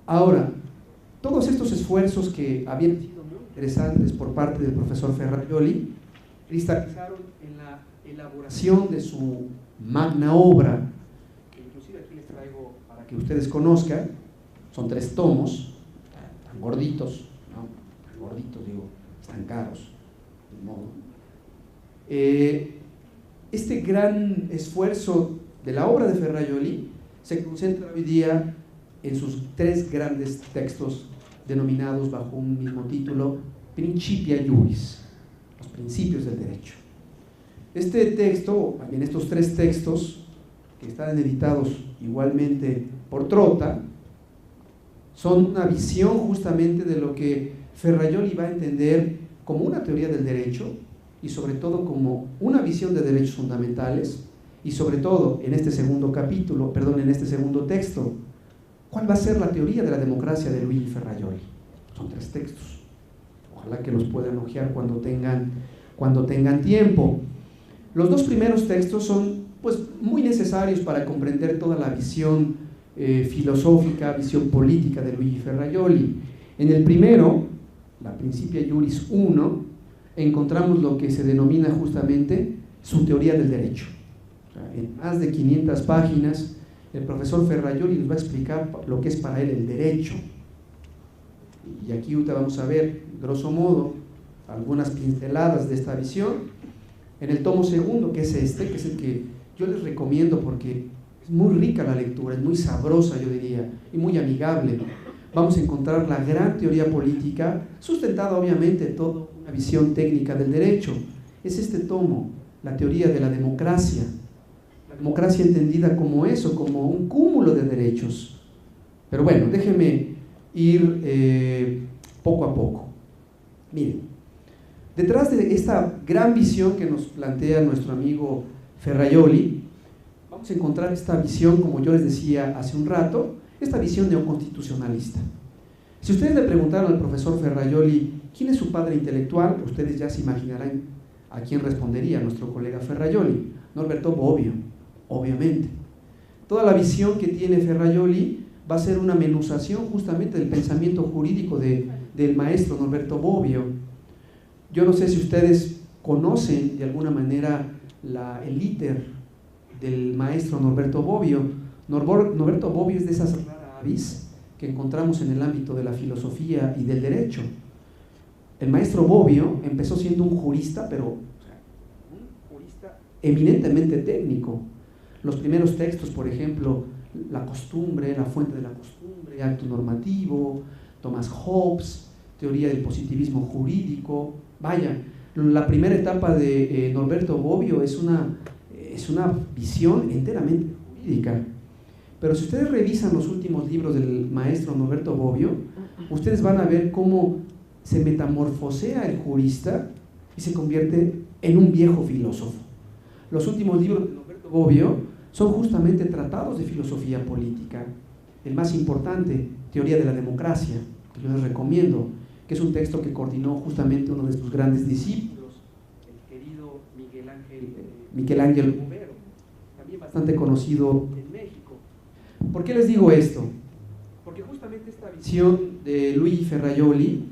Ahora, todos estos esfuerzos que habían sido muy interesantes por parte del profesor Ferrajoli cristalizaron en la elaboración de su magna obra, que inclusive aquí les traigo para que ustedes conozcan. Son 3 tomos, tan gorditos, ¿no? Tan gorditos, digo, están caros, de modo. Este gran esfuerzo de la obra de Ferrajoli se concentra hoy día en sus 3 grandes textos denominados bajo un mismo título, Principia Juris, los principios del derecho. Este texto, también estos 3 textos, que están editados igualmente por Trotta, son una visión justamente de lo que Ferrajoli va a entender como una teoría del derecho y sobre todo como una visión de derechos fundamentales, y sobre todo en este segundo texto, ¿cuál va a ser la teoría de la democracia de Luigi Ferrajoli? Son 3 textos, ojalá que los puedan hojear cuando tengan tiempo. Los 2 primeros textos son pues muy necesarios para comprender toda la visión filosófica, visión política de Luigi Ferrajoli. En el primero, la Principia Juris 1, encontramos lo que se denomina justamente su teoría del derecho. En más de 500 páginas, el profesor Ferrajoli nos va a explicar lo que es para él el derecho. Y aquí ahorita vamos a ver, grosso modo, algunas pinceladas de esta visión. En el tomo segundo, que es que es el que yo les recomiendo porque es muy rica la lectura, es muy sabrosa, yo diría, y muy amigable. Vamos a encontrar la gran teoría política, sustentada obviamente en toda una visión técnica del derecho. Es este tomo, la teoría de la democracia. La democracia entendida como eso, como un cúmulo de derechos. Pero bueno, déjenme ir poco a poco. Miren, detrás de esta gran visión que nos plantea nuestro amigo Ferrajoli, vamos a encontrar esta visión, como yo les decía hace un rato, esta visión neoconstitucionalista. Si ustedes le preguntaron al profesor Ferrajoli quién es su padre intelectual, ustedes ya se imaginarán a quién respondería nuestro colega Ferrajoli. Norberto Bobbio, obviamente. Toda la visión que tiene Ferrajoli va a ser una menuzación justamente del pensamiento jurídico del maestro Norberto Bobbio. Yo no sé si ustedes conocen de alguna manera el íter del maestro Norberto Bobbio. Norberto Bobbio es de esas rara avis que encontramos en el ámbito de la filosofía y del derecho. El maestro Bobbio empezó siendo un jurista, pero un jurista eminentemente técnico. Los primeros textos, por ejemplo, La costumbre, La fuente de la costumbre, Acto normativo, Thomas Hobbes, Teoría del positivismo jurídico. Vaya, la primera etapa de Norberto Bobbio es una visión enteramente jurídica. Pero si ustedes revisan los últimos libros del maestro Norberto Bobbio, ustedes van a ver cómo se metamorfosea el jurista y se convierte en un viejo filósofo. Los últimos libros de Norberto Bobbio son justamente tratados de filosofía política. El más importante, Teoría de la democracia, que yo les recomiendo, que es un texto que coordinó justamente uno de sus grandes discípulos, el querido Miguel Ángel Bovero, también bastante conocido en México. ¿Por qué les digo esto? Porque justamente esta visión de Luigi Ferrajoli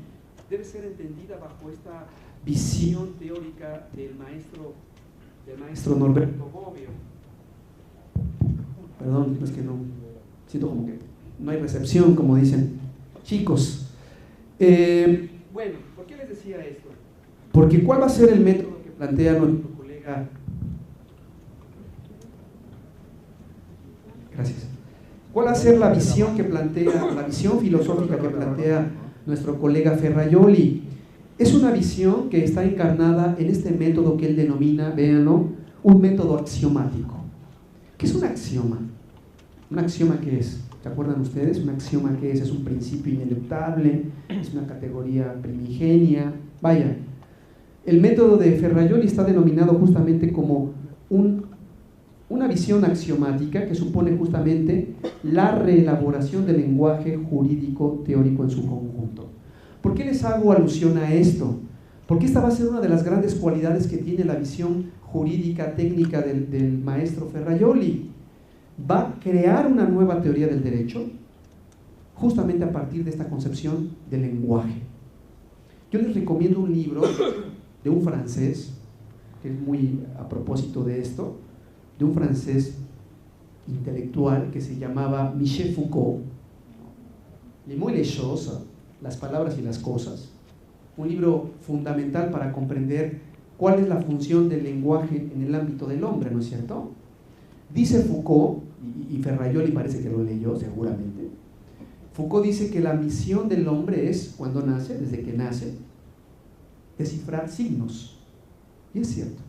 debe ser entendida bajo esta visión teórica del maestro Norberto Bobbio. Perdón, es que no, siento como que no hay recepción, como dicen. Chicos, bueno, ¿por qué les decía esto? Porque ¿cuál va a ser el método que plantea nuestro colega? Gracias. ¿Cuál va a ser la visión que plantea, la visión filosófica que plantea nuestro colega Ferrajoli? Es una visión que está encarnada en este método que él denomina, véanlo, un método axiomático. ¿Qué es un axioma? ¿Un axioma qué es? ¿Se acuerdan ustedes? Un axioma ¿qué es? Es un principio ineluctable, es una categoría primigenia. Vaya, el método de Ferrajoli está denominado justamente como una visión axiomática que supone justamente la reelaboración del lenguaje jurídico teórico en su conjunto. ¿Por qué les hago alusión a esto? Porque esta va a ser una de las grandes cualidades que tiene la visión jurídica técnica del maestro Ferrajoli. Va a crear una nueva teoría del derecho justamente a partir de esta concepción del lenguaje. Yo les recomiendo un libro de un francés, que es muy a propósito de esto, de un francés intelectual que se llamaba Michel Foucault, Les mots et les choses, las palabras y las cosas, un libro fundamental para comprender cuál es la función del lenguaje en el ámbito del hombre, ¿no es cierto? Dice Foucault, y Ferrajoli parece que lo leyó seguramente, Foucault dice que la misión del hombre es, cuando nace, desde que nace, descifrar signos. Y es cierto.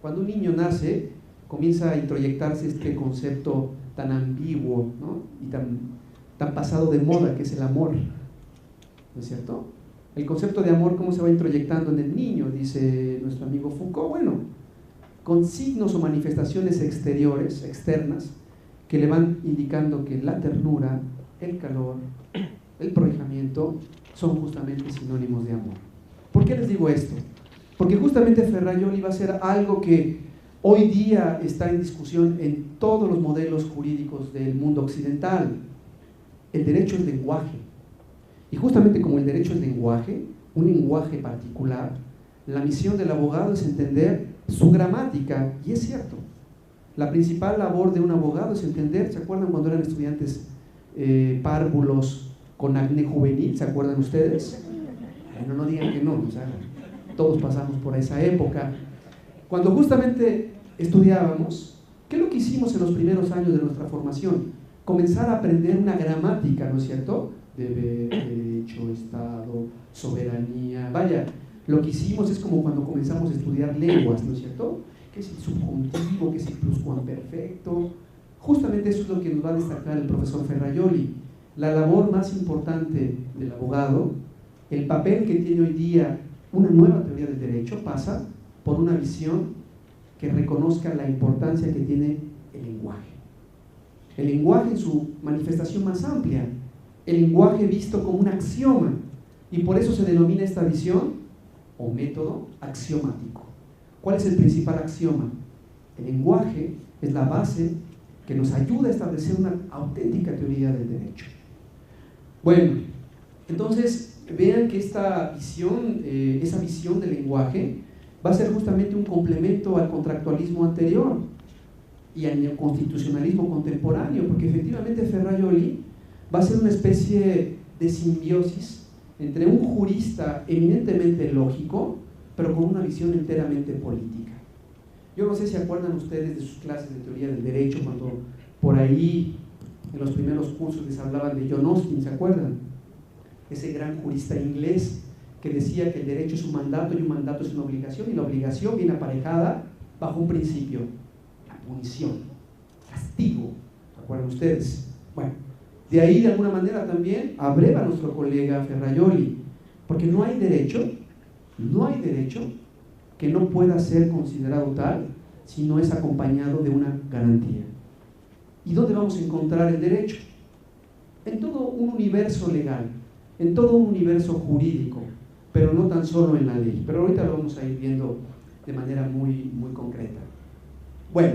Cuando un niño nace, comienza a introyectarse este concepto tan ambiguo, ¿no? Y tan pasado de moda, que es el amor. ¿No es cierto? El concepto de amor, ¿cómo se va introyectando en el niño? Dice nuestro amigo Foucault. Bueno, con signos o manifestaciones exteriores, externas, que le van indicando que la ternura, el calor, el prohijamiento son justamente sinónimos de amor. ¿Por qué les digo esto? Porque justamente Ferrajoli va a hacer algo que hoy día está en discusión en todos los modelos jurídicos del mundo occidental. El derecho es lenguaje. Y justamente como el derecho es lenguaje, un lenguaje particular, la misión del abogado es entender su gramática. Y es cierto, la principal labor de un abogado es entender, ¿se acuerdan cuando eran estudiantes párvulos con acné juvenil? ¿Se acuerdan ustedes? Bueno, no digan que no, o sea, todos pasamos por esa época. Cuando justamente estudiábamos, ¿qué es lo que hicimos en los primeros años de nuestra formación? Comenzar a aprender una gramática, ¿no es cierto? Deber, derecho, Estado, soberanía. Vaya, lo que hicimos es como cuando comenzamos a estudiar lenguas, ¿no es cierto? ¿Qué es el subjuntivo? ¿Qué es el pluscuamperfecto? Justamente eso es lo que nos va a destacar el profesor Ferrajoli. La labor más importante del abogado, el papel que tiene hoy día una nueva teoría del derecho, pasa por una visión que reconozca la importancia que tiene el lenguaje. El lenguaje en su manifestación más amplia, el lenguaje visto como un axioma, y por eso se denomina esta visión o método axiomático. ¿Cuál es el principal axioma? El lenguaje es la base que nos ayuda a establecer una auténtica teoría del derecho. Bueno, entonces vean que esta visión, esa visión del lenguaje va a ser justamente un complemento al contractualismo anterior y al constitucionalismo contemporáneo, porque efectivamente Ferrajoli va a ser una especie de simbiosis entre un jurista eminentemente lógico, pero con una visión enteramente política. Yo no sé si acuerdan ustedes de sus clases de teoría del derecho, cuando por ahí en los primeros cursos les hablaban de John Austin, ¿se acuerdan? Ese gran jurista inglés que decía que el derecho es un mandato y un mandato es una obligación, y la obligación viene aparejada bajo un principio, la punición, castigo. ¿Se acuerdan ustedes? Bueno, de ahí de alguna manera también abreva nuestro colega Ferrajoli, porque no hay derecho que no pueda ser considerado tal si no es acompañado de una garantía. ¿Y dónde vamos a encontrar el derecho? En todo un universo legal, en todo un universo jurídico, pero no tan solo en la ley. Pero ahorita lo vamos a ir viendo de manera muy, muy concreta. Bueno,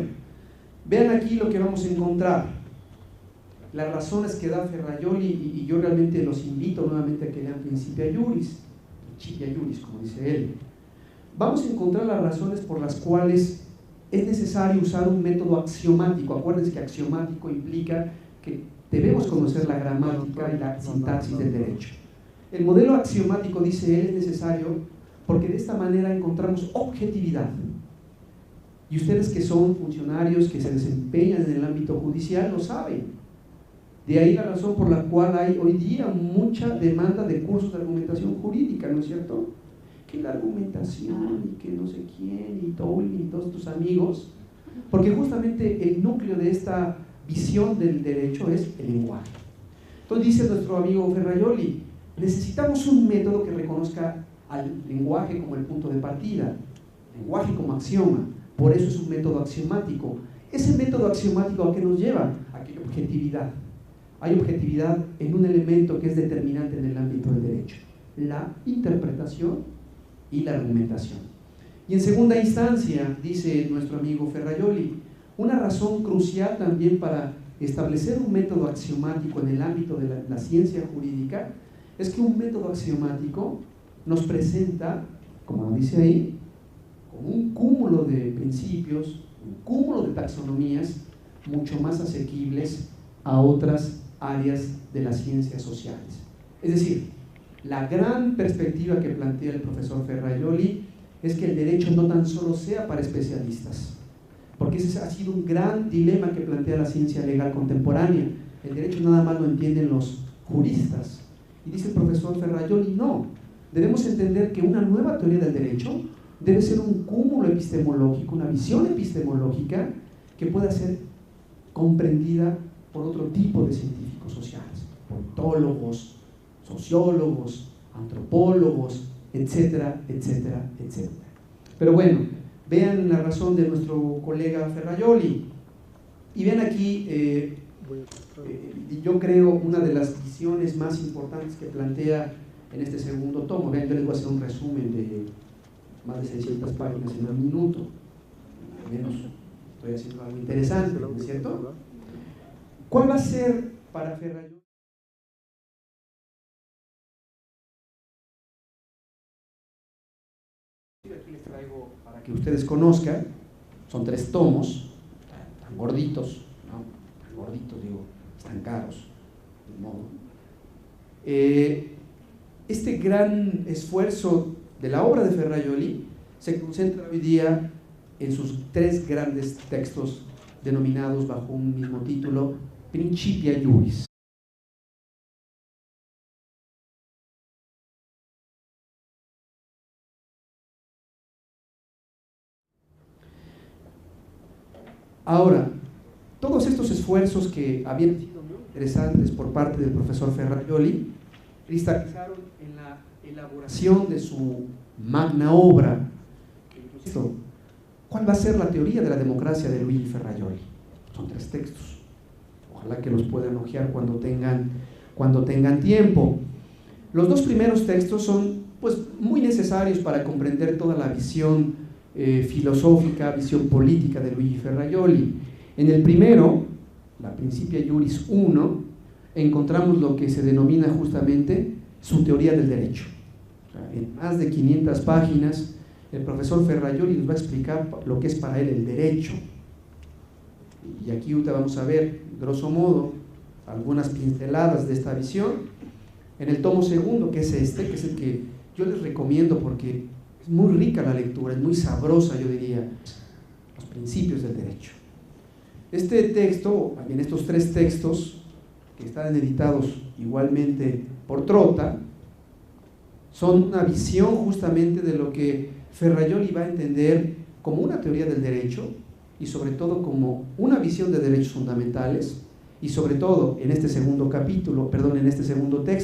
vean aquí lo que vamos a encontrar. Las razones que da Ferrajoli, y yo realmente los invito nuevamente a que lean Principia Juris, como dice él. Vamos a encontrar las razones por las cuales es necesario usar un método axiomático. Acuérdense que axiomático implica que debemos conocer la gramática y la sintaxis del derecho. El modelo axiomático, dice él, es necesario porque de esta manera encontramos objetividad. Y ustedes que son funcionarios que se desempeñan en el ámbito judicial lo saben. De ahí la razón por la cual hay hoy día mucha demanda de cursos de argumentación jurídica, ¿no es cierto? Que la argumentación y que no sé quién y Tolkien y todos tus amigos, porque justamente el núcleo de esta visión del derecho es el lenguaje. Entonces dice nuestro amigo Ferrajoli, necesitamos un método que reconozca al lenguaje como el punto de partida, lenguaje como axioma, por eso es un método axiomático. Ese método axiomático, ¿a qué nos lleva? A que hay objetividad. Hay objetividad en un elemento que es determinante en el ámbito del derecho, la interpretación y la argumentación. Y en segunda instancia, dice nuestro amigo Ferrajoli, una razón crucial también para establecer un método axiomático en el ámbito de la ciencia jurídica es que un método axiomático nos presenta, como lo dice ahí, como un cúmulo de principios, un cúmulo de taxonomías mucho más asequibles a otras áreas de las ciencias sociales. Es decir, la gran perspectiva que plantea el profesor Ferrajoli es que el derecho no tan solo sea para especialistas, porque ese ha sido un gran dilema que plantea la ciencia legal contemporánea. El derecho nada más lo entienden los juristas. Y dice el profesor Ferrajoli, no, debemos entender que una nueva teoría del derecho debe ser un cúmulo epistemológico, una visión epistemológica que pueda ser comprendida por otro tipo de científicos sociales, politólogos, sociólogos, antropólogos, etcétera, etcétera, etcétera. Pero bueno, vean la razón de nuestro colega Ferrajoli y vean aquí, yo creo, una de las visiones más importantes que plantea en este segundo tomo. Vean, yo les voy a hacer un resumen de más de 600 páginas en un minuto, al menos estoy haciendo algo interesante, ¿no es cierto? ¿Cuál va a ser para Ferrajoli? Aquí les traigo para que ustedes conozcan, son 3 tomos, tan gorditos, ¿no? Tan gorditos, digo, están caros, de modo. Este gran esfuerzo de la obra de Ferrajoli se concentra hoy día en sus 3 grandes textos denominados bajo un mismo título, Principia Juris. Ahora, todos estos esfuerzos que habían sido muy interesantes por parte del profesor Ferrajoli cristalizaron en la elaboración de su magna obra. ¿Cuál va a ser la teoría de la democracia de Luigi Ferrajoli? Son 3 textos. Ojalá que los puedan hojear cuando tengan tiempo. Los 2 primeros textos son pues muy necesarios para comprender toda la visión filosófica, visión política de Luigi Ferrajoli. En el primero, la Principia Juris 1, encontramos lo que se denomina justamente su teoría del derecho. O sea, en más de 500 páginas, el profesor Ferrajoli nos va a explicar lo que es para él el derecho. Y aquí ahorita vamos a ver, grosso modo, algunas pinceladas de esta visión. En el tomo segundo, que es este, que es el que yo les recomiendo porque es muy rica la lectura, es muy sabrosa, yo diría, los principios del derecho. Este texto, también estos 3 textos, que están editados igualmente por Trotta, son una visión justamente de lo que Ferrajoli va a entender como una teoría del derecho y sobre todo como una visión de derechos fundamentales y sobre todo en este segundo capítulo, en este segundo texto,